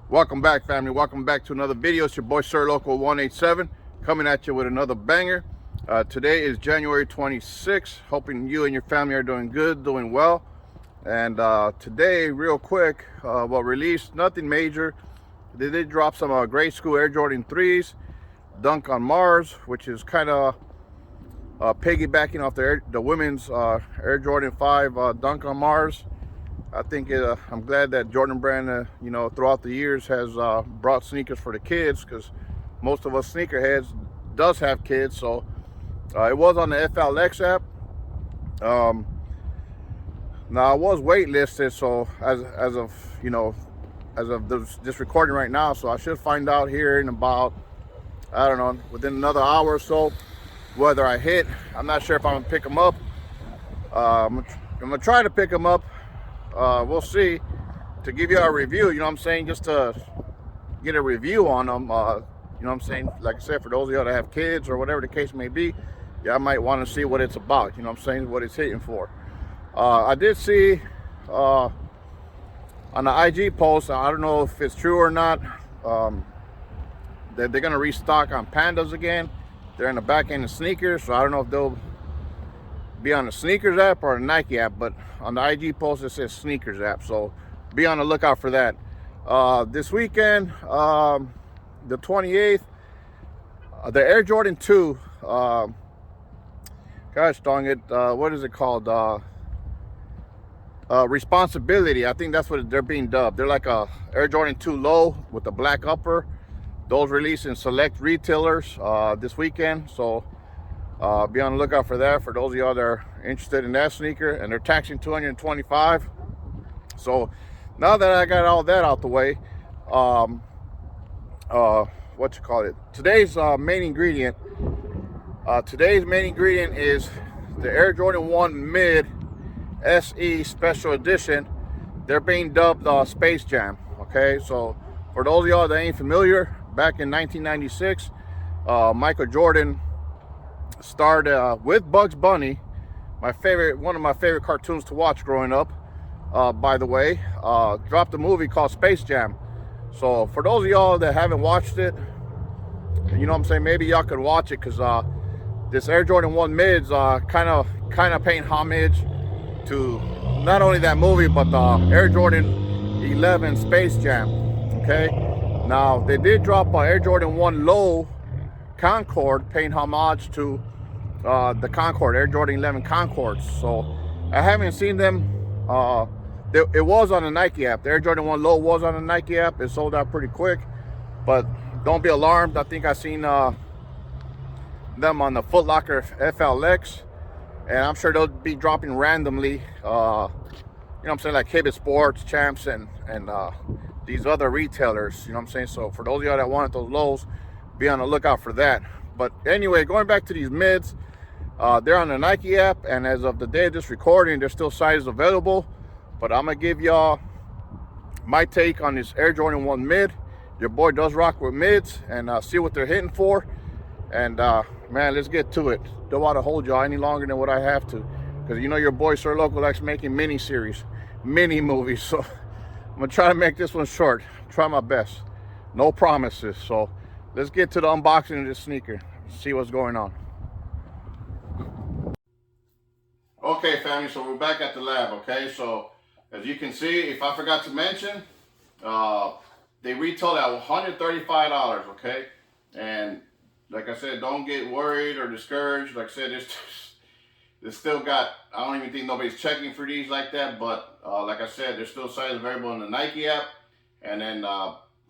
Welcome back, family. Welcome back to another video. It's your boy Sir Local 187 coming at you with another banger. Today is January 26th. Hoping you and your family are doing good, doing well. And today, real quick, released nothing major. They did drop some grade school Air Jordan 3s, Dunk on Mars, which is kind of piggybacking off the women's Air Jordan 5 Dunk on Mars. I think I'm glad that Jordan Brand, throughout the years has brought sneakers for the kids, because most of us sneakerheads does have kids. So it was on the FLX app. Now I was waitlisted, so as of this recording right now, so I should find out here in about, I don't know, within another hour or so whether I hit. I'm not sure if I'm gonna pick them up. I'm gonna try to pick them up. We'll see, to give you a review, you know what I'm saying, just to get a review on them. You know what I'm saying, like I said, for those of y'all that have kids or whatever the case may be, y'all might want to see what it's about, you know what I'm saying, what it's hitting for. I did see on the IG post, I don't know if it's true or not, that they're going to restock on Pandas again. They're in the back end of sneakers, so I don't know if they'll be on the sneakers app or the Nike app, but on the IG post it says sneakers app, so be on the lookout for that. This weekend, the 28th, the Air Jordan 2, gosh dang it, what is it called, Responsibility, I think that's what they're being dubbed. They're like a Air Jordan 2 low with the black upper. Those released in select retailers this weekend, so be on the lookout for that, for those of y'all that are interested in that sneaker. And they're taxing $225. So now that I got all that out the way, today's main ingredient is the Air Jordan 1 Mid SE Special Edition. They're being dubbed Space Jam. Okay, so for those of y'all that ain't familiar, back in 1996, Michael Jordan starred with Bugs Bunny, one of my favorite cartoons to watch growing up, by the way, dropped a movie called Space Jam. So for those of y'all that haven't watched it, you know what I'm saying, maybe y'all could watch it, because this Air Jordan 1 Mids kind of paying homage to not only that movie, but the Air Jordan 11 Space Jam. Okay, now they did drop Air Jordan 1 Low Concord, paying homage to the Concord, Air Jordan 11 Concords. So I haven't seen them. It was on the Nike app. The Air Jordan 1 Low was on the Nike app. It sold out pretty quick, but don't be alarmed. I think I seen them on the Foot Locker FLX, and I'm sure they'll be dropping randomly. You know what I'm saying, like Hibbett Sports, Champs, and these other retailers. You know what I'm saying. So for those of y'all that wanted those lows, be on the lookout for that. But anyway, going back to these mids, they're on the Nike app, and as of the day of this recording, there's still sizes available. But I'm gonna give y'all my take on this Air Jordan 1 Mid. Your boy does rock with mids, and see what they're hitting for. And man, let's get to it. Don't want to hold y'all any longer than what I have to, because you know your boy Sir Local likes making mini movies. So I'm gonna try to make this one short. Try my best. No promises. So let's get to the unboxing of this sneaker. See what's going on. Okay, family, so we're back at the lab. Okay, so as you can see, if I forgot to mention, they retail at $135. Okay, and like I said, don't get worried or discouraged. Like I said, there's still got, I don't even think nobody's checking for these like that, but like I said, there's still sizes available in the Nike app. And then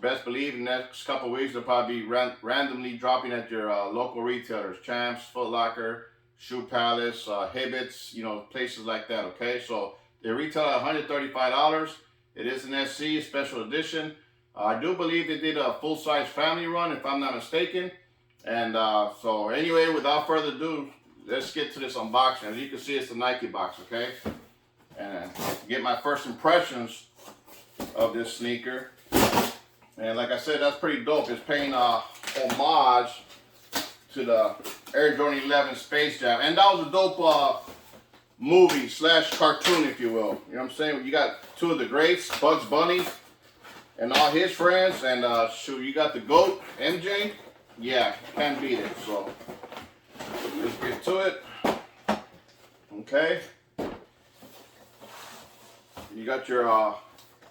best believe in the next couple of weeks they'll probably be randomly dropping at your local retailers, Champs, Foot Locker, Shoe Palace, Hibbett's, you know, places like that. Okay, so they retail at $135. It is an SC Special Edition. I do believe they did a full-size family run, if I'm not mistaken. And so anyway, without further ado, let's get to this unboxing. As you can see, it's the Nike box. Okay, and get my first impressions of this sneaker. And like I said, that's pretty dope. It's paying homage to the Air Jordan 11 Space Jam, and that was a dope movie / cartoon, if you will. You know what I'm saying? You got two of the greats, Bugs Bunny and all his friends. And shoot, you got the GOAT, MJ. Yeah, can't beat it. So let's get to it. Okay. You got your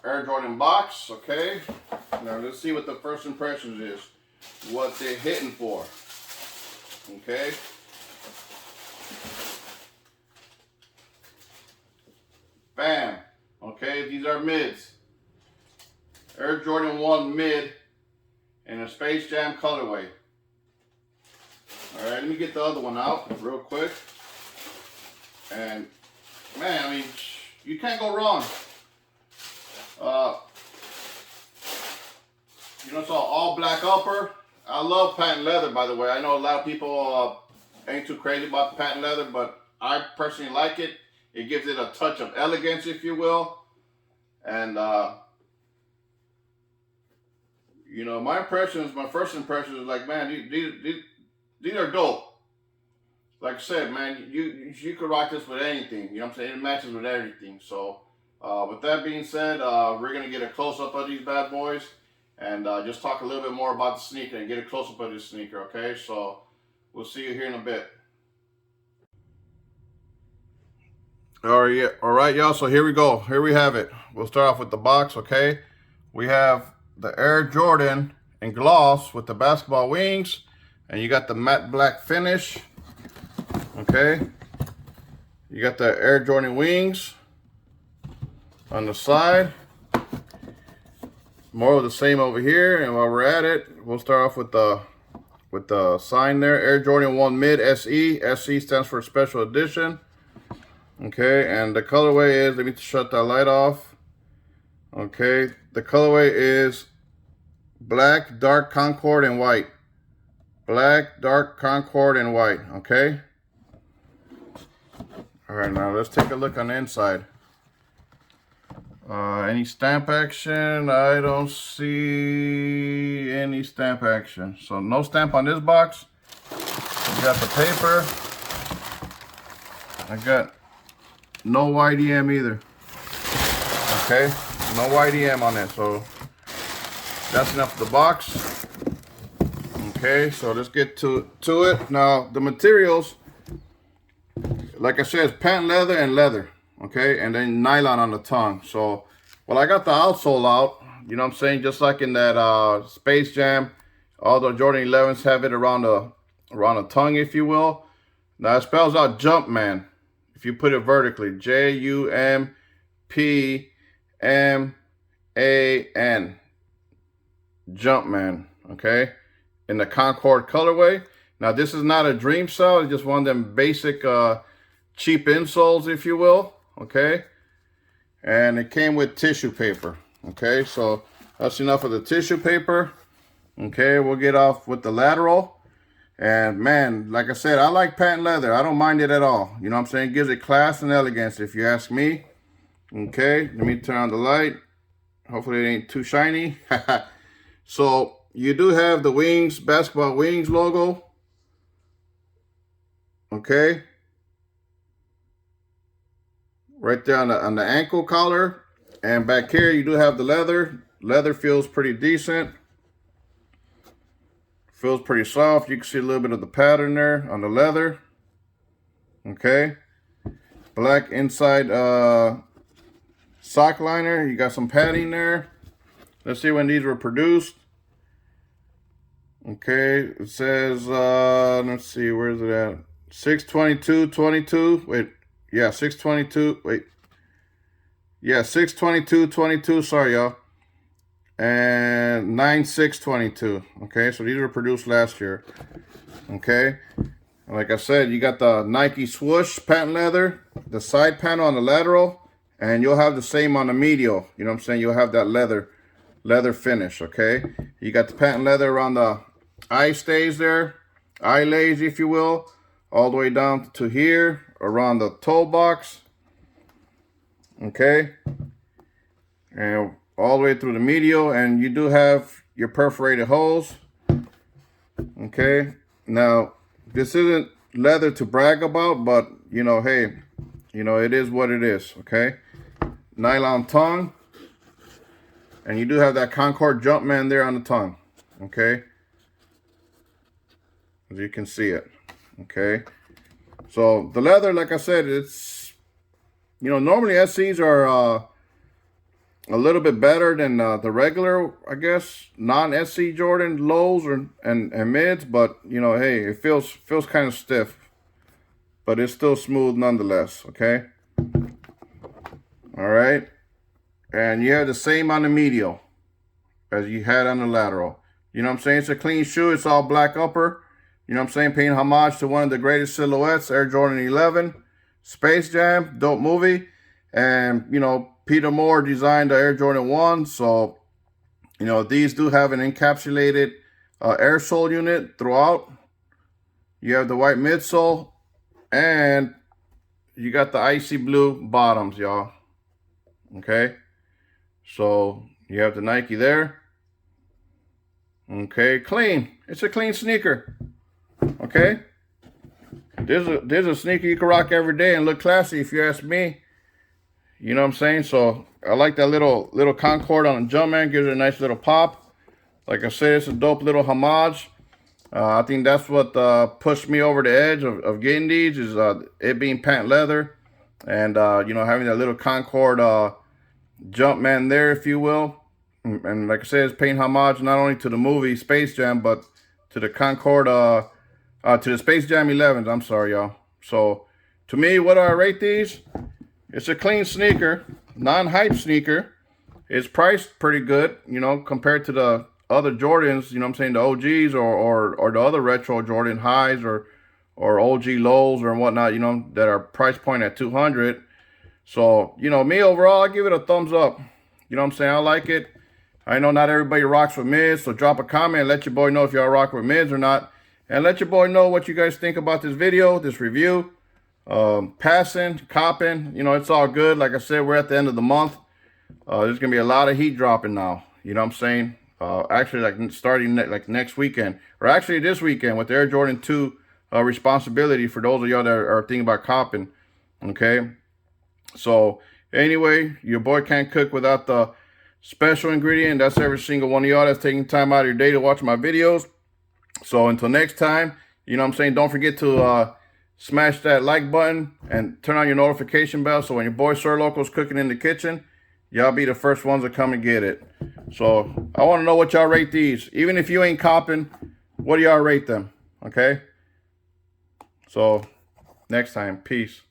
Air Jordan box. Okay. Now let's see what the first impressions is. What they're hitting for. Okay. Bam. Okay, these are mids. Air Jordan 1 mid in a Space Jam colorway. Alright, let me get the other one out real quick. And man, I mean, you can't go wrong. You know, it's all black upper. I love patent leather, by the way. I know a lot of people ain't too crazy about the patent leather, but I personally like it. It gives it a touch of elegance, if you will. And, you know, my first impression is like, man, these are dope. Like I said, man, you could rock this with anything. You know what I'm saying? It matches with everything. So, with that being said, we're going to get a close-up of these bad boys. And just talk a little bit more about the sneaker and get a close-up of this sneaker, okay? So, we'll see you here in a bit. All right, y'all. So here we go. Here we have it. We'll start off with the box, okay? We have the Air Jordan in gloss with the basketball wings, and you got the matte black finish, okay? You got the Air Jordan wings on the side. More of the same over here, and while we're at it, we'll start off with the sign there, Air Jordan 1 Mid SE. SE stands for Special Edition. Okay, and the colorway is, let me shut that light off. Okay, the colorway is black, dark Concord, and white. Black, dark Concord, and white, okay? All right, now let's take a look on the inside. Any stamp action? I don't see any stamp action. So no stamp on this box. We got the paper. I got no YDM either. Okay, no YDM on it, so that's enough for the box. Okay, so let's get to it. Now, the materials, like I said, it's patent leather and leather. Okay, and then nylon on the tongue. So, well, I got the outsole out. You know what I'm saying? Just like in that Space Jam, all the Jordan 11s have it around the tongue, if you will. Now, it spells out Jumpman. If you put it vertically, Jumpman, Jumpman, okay? In the Concord colorway. Now, this is not a dream cell. It's just one of them basic cheap insoles, if you will, okay? And it came with tissue paper, okay? So that's enough of the tissue paper. Okay, we'll get off with the lateral. And man, like I said, I like patent leather. I don't mind it at all. You know what I'm saying? It gives it class and elegance, if you ask me. Okay, let me turn on the light. Hopefully it ain't too shiny. So you do have the wings, basketball wings logo. Okay. Right there on the ankle collar. And back here you do have the leather. Leather feels pretty decent. Feels pretty soft. You can see a little bit of the pattern there on the leather. Okay. Black inside sock liner. You got some padding there. Let's see when these were produced. Okay. It says, let's see, where is it at? 6/22/22. Wait. Yeah, 6/22. Wait. Yeah, 6/22/22. Sorry, y'all. And 9/6/22. Okay, so these were produced last year. Okay, and like I said, you got the Nike swoosh patent leather, the side panel on the lateral, and you'll have the same on the medial. You know what I'm saying? You'll have that leather finish. Okay, you got the patent leather around the eye stays there, eye lays, if you will, all the way down to here around the toe box. Okay, and all the way through the medial, and you do have your perforated holes. Okay, now this isn't leather to brag about, but you know, hey, you know, it is what it is. Okay, nylon tongue. And you do have that Concord Jumpman there on the tongue, okay? As you can see it, okay? So the leather, like I said, it's, you know, normally SCs are a little bit better than the regular, I guess, non-SC Jordan lows and mids, but, you know, hey, it feels kind of stiff, but it's still smooth nonetheless, okay? All right. And you have the same on the medial as you had on the lateral. You know what I'm saying? It's a clean shoe. It's all black upper. You know what I'm saying? Paying homage to one of the greatest silhouettes, Air Jordan 11. Space Jam, dope movie. And, you know, Peter Moore designed the Air Jordan 1. So, you know, these do have an encapsulated air sole unit throughout. You have the white midsole. And you got the icy blue bottoms, y'all. Okay. So you have the Nike there. Okay, clean. It's a clean sneaker. Okay. There's a sneaker you can rock every day and look classy, if you ask me. You know what I'm saying? So I like that little Concord on the Jumpman. Gives it a nice little pop. Like I said, it's a dope little homage. I think that's what pushed me over the edge of getting these, is it being pant leather. And, you know, having that little Concord Jumpman there, if you will. And like I said, it's paying homage not only to the movie Space Jam, but to the Concord, to the Space Jam 11s. I'm sorry, y'all. So, to me, what do I rate these? It's a clean sneaker, non-hype sneaker. It's priced pretty good, you know, compared to the other Jordans, you know what I'm saying, the OGs or the other retro Jordan highs or OG lows or whatnot, you know, that are price point at 200. So, you know, me overall, I give it a thumbs up. You know what I'm saying? I like it. I know not everybody rocks with mids, so drop a comment and let your boy know if y'all rock with mids or not. And let your boy know what you guys think about this video, this review. Passing, copping, you know, it's all good. Like I said, we're at the end of the month. There's going to be a lot of heat dropping now. You know what I'm saying? Actually, like starting like next weekend. Or actually this weekend with the Air Jordan 2 responsibility for those of y'all that are thinking about copping. Okay? So, anyway, your boy can't cook without the special ingredient. That's every single one of y'all that's taking time out of your day to watch my videos. So until next time, you know what I'm saying, don't forget to smash that like button and turn on your notification bell so when your boy Sir Loco's cooking in the kitchen, y'all be the first ones to come and get it. So I want to know what y'all rate these. Even if you ain't copping, what do y'all rate them? Okay? So next time, peace.